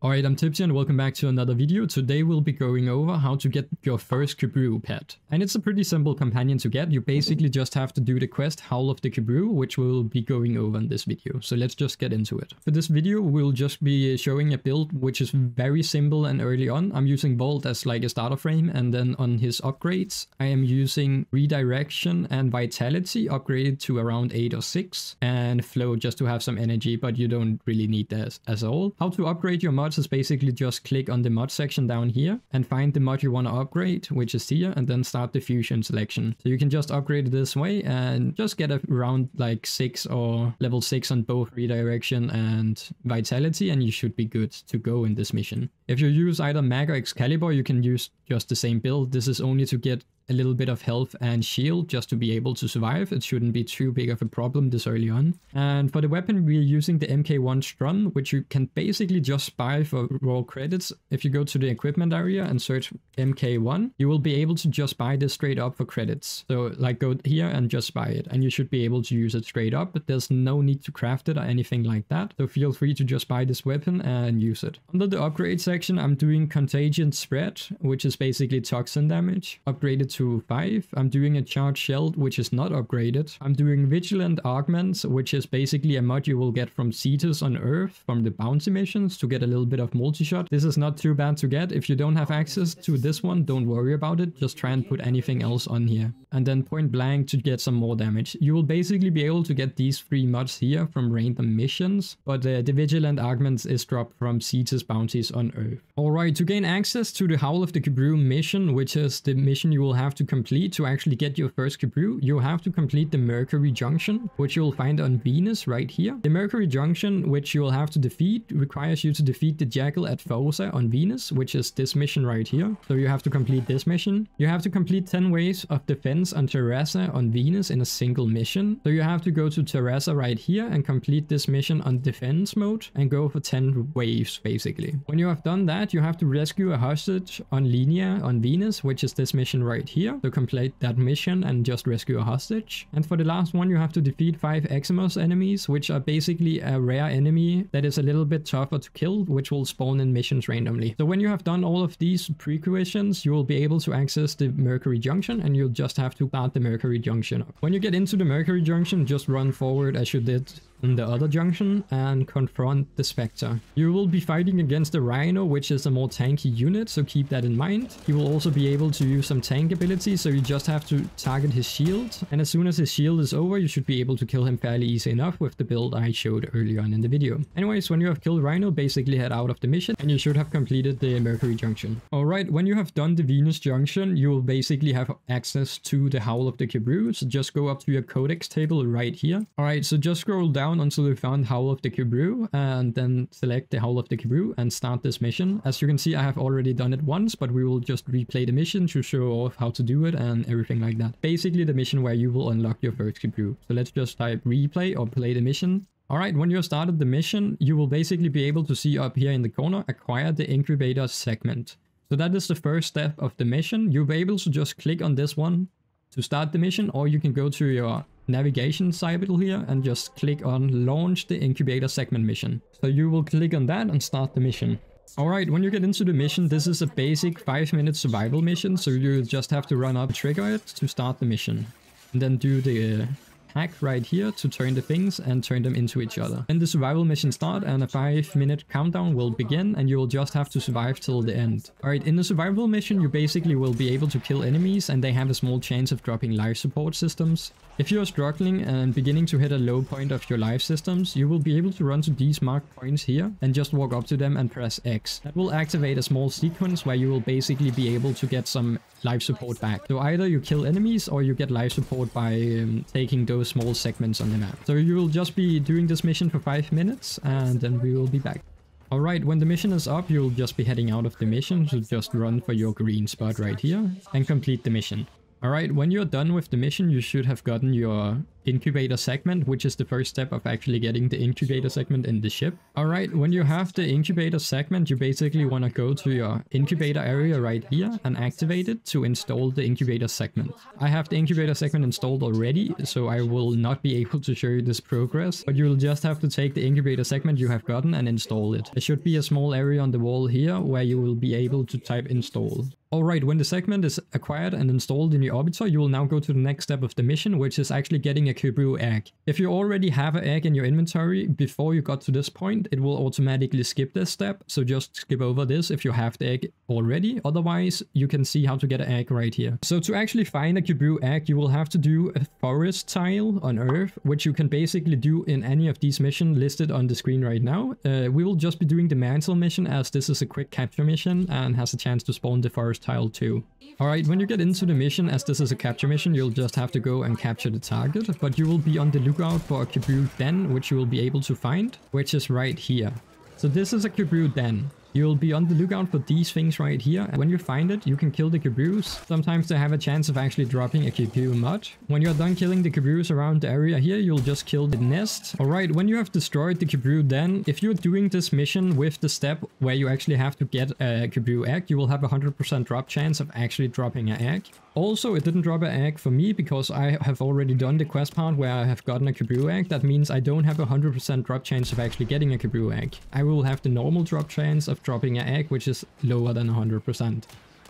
Alright, I'm Tipsy and welcome back to another video. Today we'll be going over how to get your first Kubrow pet. And it's a pretty simple companion to get. You basically just have to do the quest Howl of the Kubrow, which we'll be going over in this video. So let's just get into it. For this video, we'll just be showing a build which is very simple and early on. I'm using Bolt as like a starter frame, and then on his upgrades, I am using Redirection and Vitality upgraded to around 8 or 6, and Flow just to have some energy, but you don't really need that as all. How to upgrade your mod is basically just click on the mod section down here and find the mod you want to upgrade, which is here, and then start the fusion selection. So you can just upgrade it this way and just get around like 6 or level 6 on both Redirection and Vitality, and you should be good to go in this mission. If you use either Mag or Excalibur, you can use just the same build. This is only to get a little bit of health and shield just to be able to survive. It shouldn't be too big of a problem this early on. And for the weapon, we're using the MK1 Strun, which you can basically just buy for raw credits. If you go to the equipment area and search MK1, you will be able to just buy this straight up for credits. So like go here and just buy it, and you should be able to use it straight up, but there's no need to craft it or anything like that. So feel free to just buy this weapon and use it. Under the upgrade section, I'm doing Contagion Spread, which is basically toxin damage, upgraded to 5. I'm doing a Charged Shield, which is not upgraded. I'm doing Vigilant Augments, which is basically a mod you will get from Cetus on Earth from the bounty missions to get a little bit of multi-shot. This is not too bad to get. If you don't have access to this one, don't worry about it. Just try and put anything else on here. And then Point Blank to get some more damage. You will basically be able to get these 3 mods here from random missions, but the Vigilant Augments is dropped from Cetus bounties on Earth. Alright, to gain access to the Howl of the Kubrow mission, which is the mission you will have to complete to actually get your first Kubrow, you have to complete the Mercury Junction, which you will find on Venus right here. The Mercury Junction, which you will have to defeat, requires you to defeat the Jackal at Fosa on Venus, which is this mission right here. So you have to complete this mission. You have to complete 10 waves of defense on Terrassa on Venus in a single mission. So you have to go to Terrassa right here and complete this mission on defense mode and go for 10 waves basically. When you have done that, you have to rescue a hostage on Linea on Venus, which is this mission right here. So complete that mission and just rescue a hostage. And for the last one, you have to defeat 5 Eximos enemies, which are basically a rare enemy that is a little bit tougher to kill, which will spawn in missions randomly. So when you have done all of these prerequisites, you will be able to access the Mercury Junction, and you'll just have to start the Mercury Junction up. When you get into the Mercury Junction, just run forward as you did in the other junction and confront the Spector. You will be fighting against the Rhino, which is a more tanky unit, so keep that in mind. He will also be able to use some tank abilities, so you just have to target his shield, and as soon as his shield is over, you should be able to kill him fairly easy enough with the build I showed earlier on in the video. Anyways, when you have killed Rhino, basically head out of the mission and you should have completed the Mercury Junction. Alright, when you have done the Venus Junction, you will basically have access to the Howl of the Kubrow, so just go up to your codex table right here. Alright, so just scroll down until you found Howl of the Kubrow, and then select the Howl of the Kubrow and start this mission. As you can see, I have already done it once, but we will just replay the mission to show off how to do it and everything like that. Basically the mission where you will unlock your first Kubrow. So let's just type replay or play the mission. Alright, when you started the mission, you will basically be able to see up here in the corner, acquire the Incubator segment. So that is the first step of the mission. You'll be able to just click on this one to start the mission, or you can go to your navigation symbol here and just click on launch the Incubator segment mission. So you will click on that and start the mission. Alright, when you get into the mission, this is a basic 5-minute survival mission, so you just have to run up, trigger it to start the mission. And then do the hack right here to turn the things and turn them into each other. Then the survival mission start and a 5-minute countdown will begin, and you will just have to survive till the end. Alright, in the survival mission you basically will be able to kill enemies, and they have a small chance of dropping life support systems. If you are struggling and beginning to hit a low point of your life systems, you will be able to run to these marked points here and just walk up to them and press X. That will activate a small sequence where you will basically be able to get some life support back. So either you kill enemies or you get life support by taking those small segments on the map. So you will just be doing this mission for 5 minutes and then we will be back. Alright, when the mission is up, you'll just be heading out of the mission, so just run for your green spot right here and complete the mission. Alright, when you're done with the mission, you should have gotten your incubator segment, which is the first step of actually getting the incubator segment in the ship. Alright, when you have the incubator segment, you basically want to go to your incubator area right here and activate it to install the incubator segment. I have the incubator segment installed already, so I will not be able to show you this progress, but you'll just have to take the incubator segment you have gotten and install it. There should be a small area on the wall here where you will be able to type install. Alright, when the segment is acquired and installed in your Orbitor, you will now go to the next step of the mission, which is actually getting a Kubrow Egg. If you already have an egg in your inventory before you got to this point, it will automatically skip this step, so just skip over this if you have the egg already. Otherwise, you can see how to get an egg right here. So to actually find a Kubrow Egg, you will have to do a forest tile on Earth, which you can basically do in any of these missions listed on the screen right now. We will just be doing the mantle mission, as this is a quick capture mission and has a chance to spawn the forest tile too. Alright, when you get into the mission, as this is a capture mission, you'll just have to go and capture the target, but you will be on the lookout for a Kubrow den, which you will be able to find, which is right here. So this is a Kubrow den. You'll be on the lookout for these things right here, and when you find it, you can kill the Kubrows. Sometimes they have a chance of actually dropping a Kubrow mod. When you're done killing the Kubrows around the area here, you'll just kill the nest. Alright, when you have destroyed the Kubrow den, if you're doing this mission with the step where you actually have to get a Kubrow egg, you will have a 100% drop chance of actually dropping an egg. Also, it didn't drop an egg for me because I have already done the quest part where I have gotten a Kubrow egg. That means I don't have a 100% drop chance of actually getting a Kubrow egg. I will have the normal drop chance of dropping an egg, which is lower than 100%.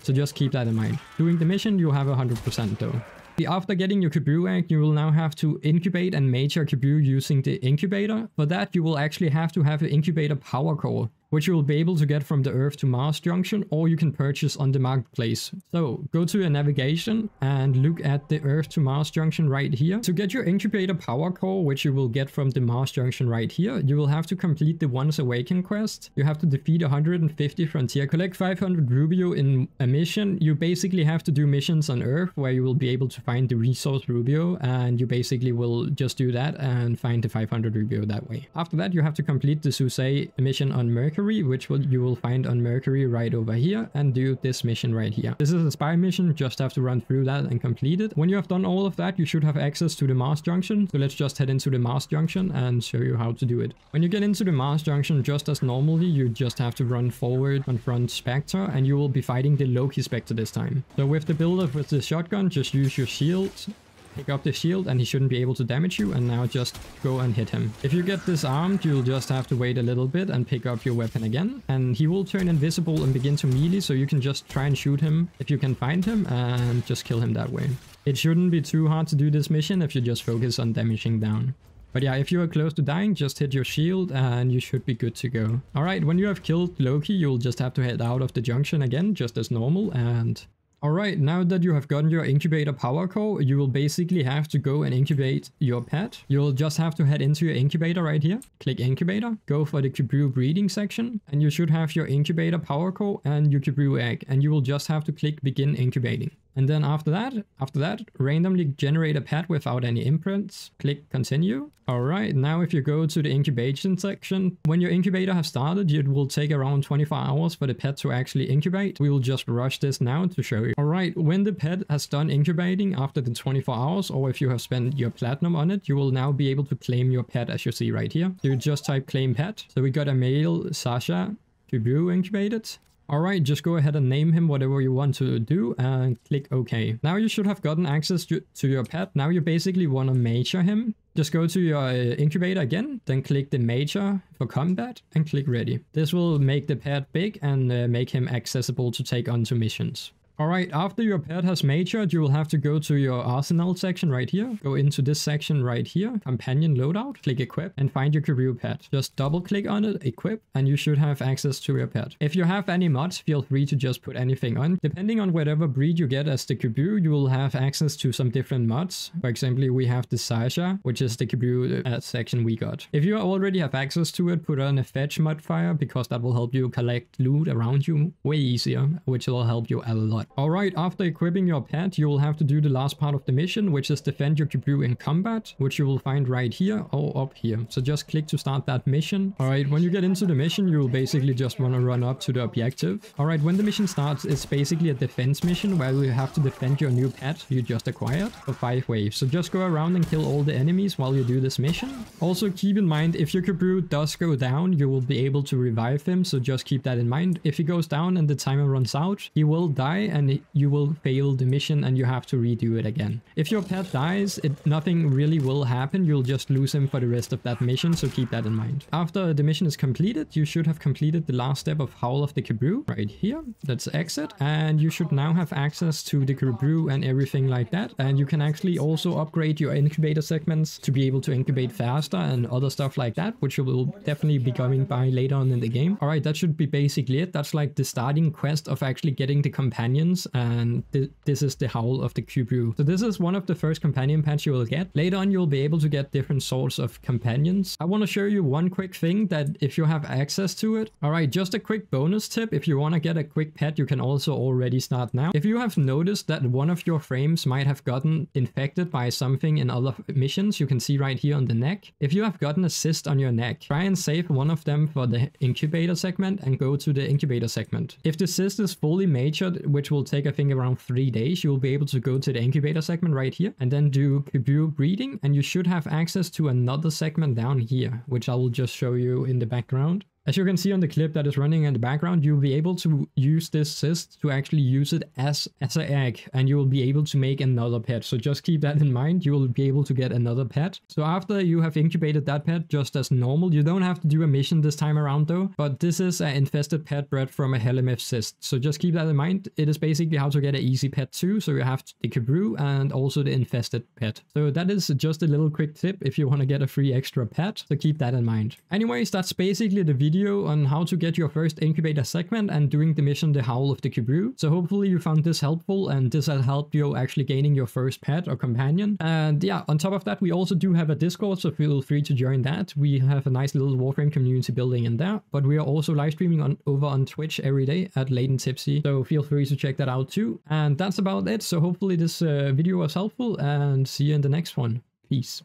So just keep that in mind. Doing the mission, you have 100% though. After getting your Kubrow Egg, you will now have to incubate and mature Kubrow using the Incubator. For that, you will actually have to have an Incubator power core, which you will be able to get from the Earth to Mars Junction, or you can purchase on the marketplace. So go to your navigation and look at the Earth to Mars Junction right here. To get your Incubator power core, which you will get from the Mars Junction right here, you will have to complete the Once Awakened quest. You have to defeat 150 frontier, collect 500 Rubio in a mission. You basically have to do missions on Earth where you will be able to find the resource Rubio, and you basically will just do that and find the 500 Rubio that way. After that, you have to complete the Susei mission on Mercury, which you will find on Mercury right over here, and do this mission right here. This is a spy mission, just have to run through that and complete it. When you have done all of that, you should have access to the Mars Junction. So let's just head into the Mars Junction and show you how to do it. When you get into the Mars Junction, just as normally, you just have to run forward, confront Spector, and you will be fighting the Loki Spector this time. So with the build-up with the shotgun, just use your shield, pick up the shield, and he shouldn't be able to damage you, and now just go and hit him. If you get disarmed, you'll just have to wait a little bit and pick up your weapon again, and he will turn invisible and begin to melee, so you can just try and shoot him if you can find him and just kill him that way. It shouldn't be too hard to do this mission if you just focus on damaging down. But yeah, if you are close to dying, just hit your shield and you should be good to go. Alright, when you have killed Loki, you'll just have to head out of the junction again, just as normal, and... Alright, now that you have gotten your Incubator power core, you will basically have to go and incubate your pet. You'll just have to head into your Incubator right here. Click Incubator, go for the Kubrow Breeding section, and you should have your Incubator power core and your Kubrow Egg, and you will just have to click Begin Incubating. And then after that, randomly generate a pet without any imprints. Click Continue. Alright, now if you go to the incubation section, when your incubator has started, it will take around 24 hours for the pet to actually incubate. We will just rush this now to show you. Alright, when the pet has done incubating after the 24 hours, or if you have spent your platinum on it, you will now be able to claim your pet, as you see right here. So you just type claim pet. So we got a male Sasha Kubrow incubated. Alright, just go ahead and name him whatever you want to do and click OK. Now you should have gotten access to your pet. Now you basically want to mature him. Just go to your incubator again, then click the mature for combat and click ready. This will make the pet big and make him accessible to take onto missions. Alright, after your pet has matured, you will have to go to your arsenal section right here. Go into this section right here, companion loadout, click equip, and find your Kubrow pet. Just double click on it, equip, and you should have access to your pet. If you have any mods, feel free to just put anything on. Depending on whatever breed you get as the Kubrow, you will have access to some different mods. For example, we have the Sasha, which is the Kubrow section we got. If you already have access to it, put on a fetch modifier, because that will help you collect loot around you way easier, which will help you a lot. Alright, after equipping your pet, you will have to do the last part of the mission, which is defend your Kubrow in combat, which you will find right here or up here. So just click to start that mission. Alright, when you get into the mission, you will basically just want to run up to the objective. Alright, when the mission starts, it's basically a defense mission where you have to defend your new pet you just acquired for 5 waves. So just go around and kill all the enemies while you do this mission. Also keep in mind, if your Kubrow does go down, you will be able to revive him, so just keep that in mind. If he goes down and the timer runs out, he will die and you will fail the mission and you have to redo it again. If your pet dies, nothing really will happen, you'll just lose him for the rest of that mission, so keep that in mind. After the mission is completed, you should have completed the last step of Howl of the Kubrow right here. Let's exit, and you should now have access to the Kubrow and everything like that, and you can actually also upgrade your incubator segments to be able to incubate faster and other stuff like that, which you will definitely be coming by later on in the game. Alright, that should be basically it. That's like the starting quest of actually getting the companions, and this is the Howl of the Kubrow. So this is one of the first companion pets you will get. Later on, you'll be able to get different sorts of companions. I want to show you one quick thing that if you have access to it. Alright, just a quick bonus tip. If you want to get a quick pet, you can also already start now. If you have noticed that one of your frames might have gotten infected by something in other missions, you can see right here on the neck. If you have gotten a cyst on your neck, try and save one of them for the incubator segment and go to the incubator segment. If the cyst is fully matured, which will take I think around 3 days, you will be able to go to the incubator segment right here and then do Kubrow Breeding, and you should have access to another segment down here, which I will just show you in the background. As you can see on the clip that is running in the background, you'll be able to use this cyst to actually use it as an egg, and you will be able to make another pet. So just keep that in mind, you will be able to get another pet. So after you have incubated that pet just as normal, you don't have to do a mission this time around though, but this is an infested pet bred from a Helemith cyst. So just keep that in mind. It is basically how to get an easy pet too. So you have the Kubrow and also the infested pet. So that is just a little quick tip if you want to get a free extra pet. So keep that in mind. Anyways, that's basically the video on how to get your first incubator segment and doing the mission the Howl of the Kubrow. So hopefully you found this helpful and this has helped you actually gaining your first pet or companion. And yeah, on top of that, we also do have a Discord, so feel free to join that. We have a nice little Warframe community building in there, but we are also live streaming over on Twitch every day at Late and Tipsy, so feel free to check that out too. And that's about it. So hopefully this video was helpful, and see you in the next one. Peace.